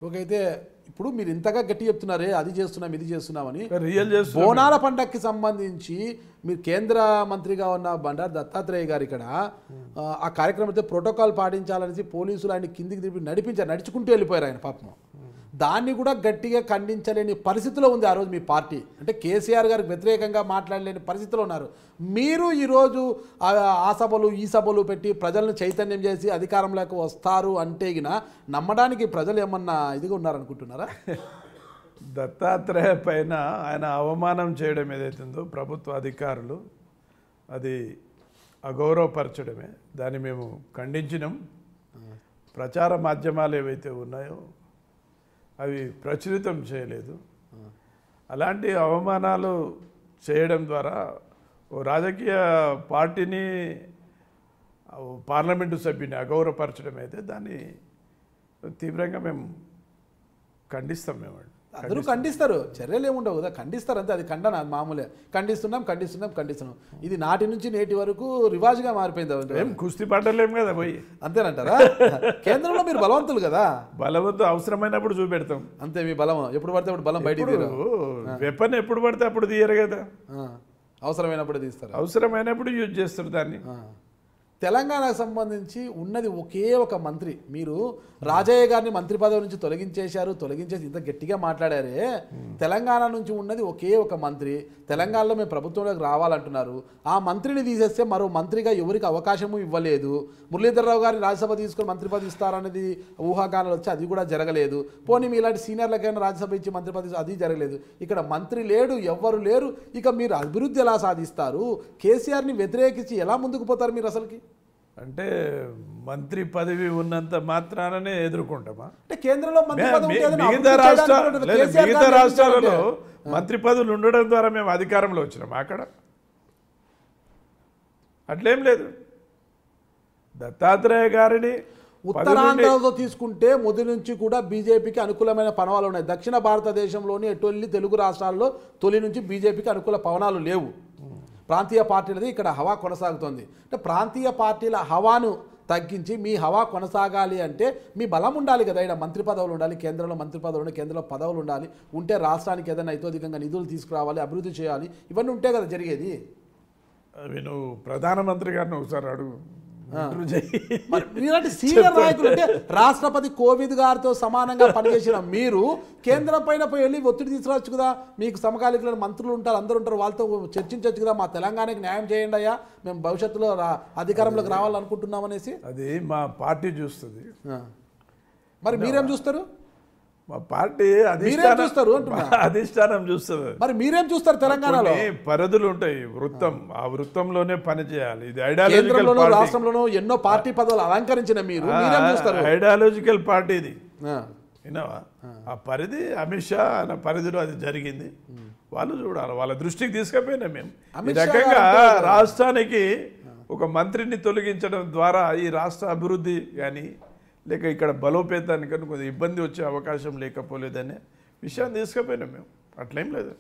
ఓకైతే ఇప్పుడు మీరు ఇంతగా గట్టి చెప్తున్నారే అది చేస్తున్నాం ఇది చేస్తున్నామని రియల్ బోనాల పండగకి సంబంధించి మీరు కేంద్ర మంత్రిగా ఉన్న బండారు దత్తాత్రేయ గారు ఇక్కడ ఆ కార్యక్రమంతో ప్రోటోకాల్ పాటించాలనేసి పోలీసులు ఆయన కిందికి తిరిగి నడుచుకుంటూ వెళ్ళిపోయారు ఆయన పాపం. దాన్ని కూడా గట్టిగా ఖండించలేని పరిస్థితిలో ఉంది ఆ రోజు మీ పార్టీ. అంటే కేసీఆర్ గారికి వ్యతిరేకంగా మాట్లాడలేని పరిస్థితిలో ఉన్నారు. మీరు ఈరోజు ఆ సభలు ఈ సభలు పెట్టి ప్రజలను చైతన్యం చేసి అధికారంలోకి వస్తారు అంటే గిన నమ్మడానికి ప్రజలు ఏమన్నా ఇదిగా ఉన్నారనుకుంటున్నారా? దత్తాత్రేయ పైన ఆయన అవమానం చేయడం ఏదైతుందో ప్రభుత్వ అధికారులు అది అగౌరవపరచడమే. దాన్ని మేము ఖండించినాం. ప్రచార మాధ్యమాలు ఏవైతే ఉన్నాయో అవి ప్రచురితం చేయలేదు. అలాంటి అవమానాలు చేయడం ద్వారా ఓ రాజకీయ పార్టీని పార్లమెంటు సభ్యుని అగౌరవపరచడం అయితే దాన్ని తీవ్రంగా మేము ఖండిస్తాం. మేము అందరూ ఖండిస్తారు, చర్యలు ఏముండవు కదా, ఖండిస్తారు అంతే. అది ఖండన మామూలే. ఖండిస్తున్నాం. ఇది నాటి నుంచి నేటి వరకు రివాజ్గా మారిపోయింది. ఏం కుస్తీ పడ్డలేం కదా పోయి, అంతేనంటారా? కేంద్రంలో మీరు బలవంతులు కదా, బలవంతు అవసరమైనప్పుడు చూపెడతాం అంతే. మీ బలం ఎప్పుడు పడితే అప్పుడు బలం బయటికి వెపన్ ఎప్పుడు పడితే అప్పుడు తీయరు కదా, అవసరమైనప్పుడు తీస్తారు, అవసరమైనప్పుడు యూజ్ చేస్తారు దాన్ని. తెలంగాణకు సంబంధించి ఉన్నది ఒకే ఒక మంత్రి. మీరు రాజయ్య గారిని మంత్రి పదవి నుంచి తొలగించేసి ఇంత గట్టిగా మాట్లాడారే. తెలంగాణ నుంచి ఉన్నది ఒకే ఒక మంత్రి. తెలంగాణలో మేము ప్రభుత్వంలోకి రావాలంటున్నారు. ఆ మంత్రిని తీసేస్తే మరో మంత్రిగా ఎవరికి అవకాశము ఇవ్వలేదు. మురళీధర్రావు గారిని రాజ్యసభ తీసుకొని మంత్రి పదవి ఇస్తారనేది ఊహాగానాలు వచ్చి అది కూడా జరగలేదు. పోనీ మీ ఇలాంటి సీనియర్లకైనా రాజ్యసభ ఇచ్చి మంత్రి పదవి అది జరగలేదు. ఇక్కడ మంత్రి లేడు, ఎవ్వరు లేరు. ఇక మీరు అభివృద్ధి ఎలా సాధిస్తారు? కేసీఆర్ని వ్యతిరేకించి ఎలా ముందుకు పోతారు మీరు? అసలుకి అంటే మంత్రి పదవి ఉన్నంత మాత్రాననే ఎదుర్కొంటామా? అంటే కేంద్రంలో మిగతా రాష్ట్రాలలో మంత్రి పదవులు ఉండడం ద్వారా మేము అధికారంలో వచ్చినాం. అక్కడ అట్లేం లేదు. దత్తాత్రేయ గారిని ఉత్తరాంధ్రలో తీసుకుంటే మొదటి నుంచి కూడా బీజేపీకి అనుకూలమైన పవనాలు ఉన్నాయి. దక్షిణ భారతదేశంలోని ఎటువంటి తెలుగు రాష్ట్రాల్లో తొలి నుంచి బీజేపీకి అనుకూల పవనాలు లేవు. ప్రాంతీయ పార్టీలది ఇక్కడ హవా కొనసాగుతుంది. అంటే ప్రాంతీయ పార్టీల హవాను తగ్గించి మీ హవా కొనసాగాలి అంటే మీ బలం ఉండాలి కదా. ఇక్కడ మంత్రి పదవులు ఉండాలి, కేంద్రంలో మంత్రి పదవులు ఉండాలి, కేంద్రంలో పదవులు ఉండాలి. ఉంటే రాష్ట్రానికి ఏదైనా ఇతోధికంగా నిధులు తీసుకురావాలి, అభివృద్ధి చేయాలి. ఇవన్నీ ఉంటే కదా జరిగేది. అవి నువ్వు ప్రధానమంత్రి గారిని ఒకసారి అడుగు. మీలాంటి సీనియర్ నాయకులు అంటే రాష్ట్రపతి కోవింద్ గారితో సమానంగా పనిచేసిన మీరు కేంద్రం పైన వెళ్ళి ఒత్తిడి తీసుకురావచ్చు కదా. మీకు సమకాలీకులైన మంత్రులు ఉంటారు, అందరూ ఉంటారు, వాళ్ళతో చర్చించవచ్చు కదా. మా తెలంగాణకి న్యాయం చేయండి అయ్యా, మేము భవిష్యత్తులో అధికారంలోకి రావాలనుకుంటున్నాం అనేసి. అది మా పార్టీ చూస్తుంది. మరి మీరేం చూస్తారు? మా పార్టీ అధిష్టానం చూస్తుంది. మరి మీరేం చూస్తారు? తెలంగాణలో పరిధులు ఉంటాయి, వృత్తం. ఆ వృత్తంలోనే పని చేయాలి. ఇది రాష్ట్రంలోనూ ఎన్నో పార్టీ పదవులు అలంకరించిన మీరు ఐడియాలజికల్ పార్టీ ఇది. విన్నావా? ఆ పరిధి అమిత్ షా అన్న పరిధిలో అది జరిగింది. వాళ్ళు చూడాలి, వాళ్ళ దృష్టికి తీసుకుపోయినా మేము. ఈ రకంగా రాష్ట్రానికి ఒక మంత్రిని తొలగించడం ద్వారా ఈ రాష్ట్ర అభివృద్ధి కానీ లేక ఇక్కడ బలోపేతానికి కొంచెం ఇబ్బంది వచ్చే అవకాశం లేకపోలేదనే విషయాన్ని తీసుకుపోయినాం మేము. అట్లేం లేదు.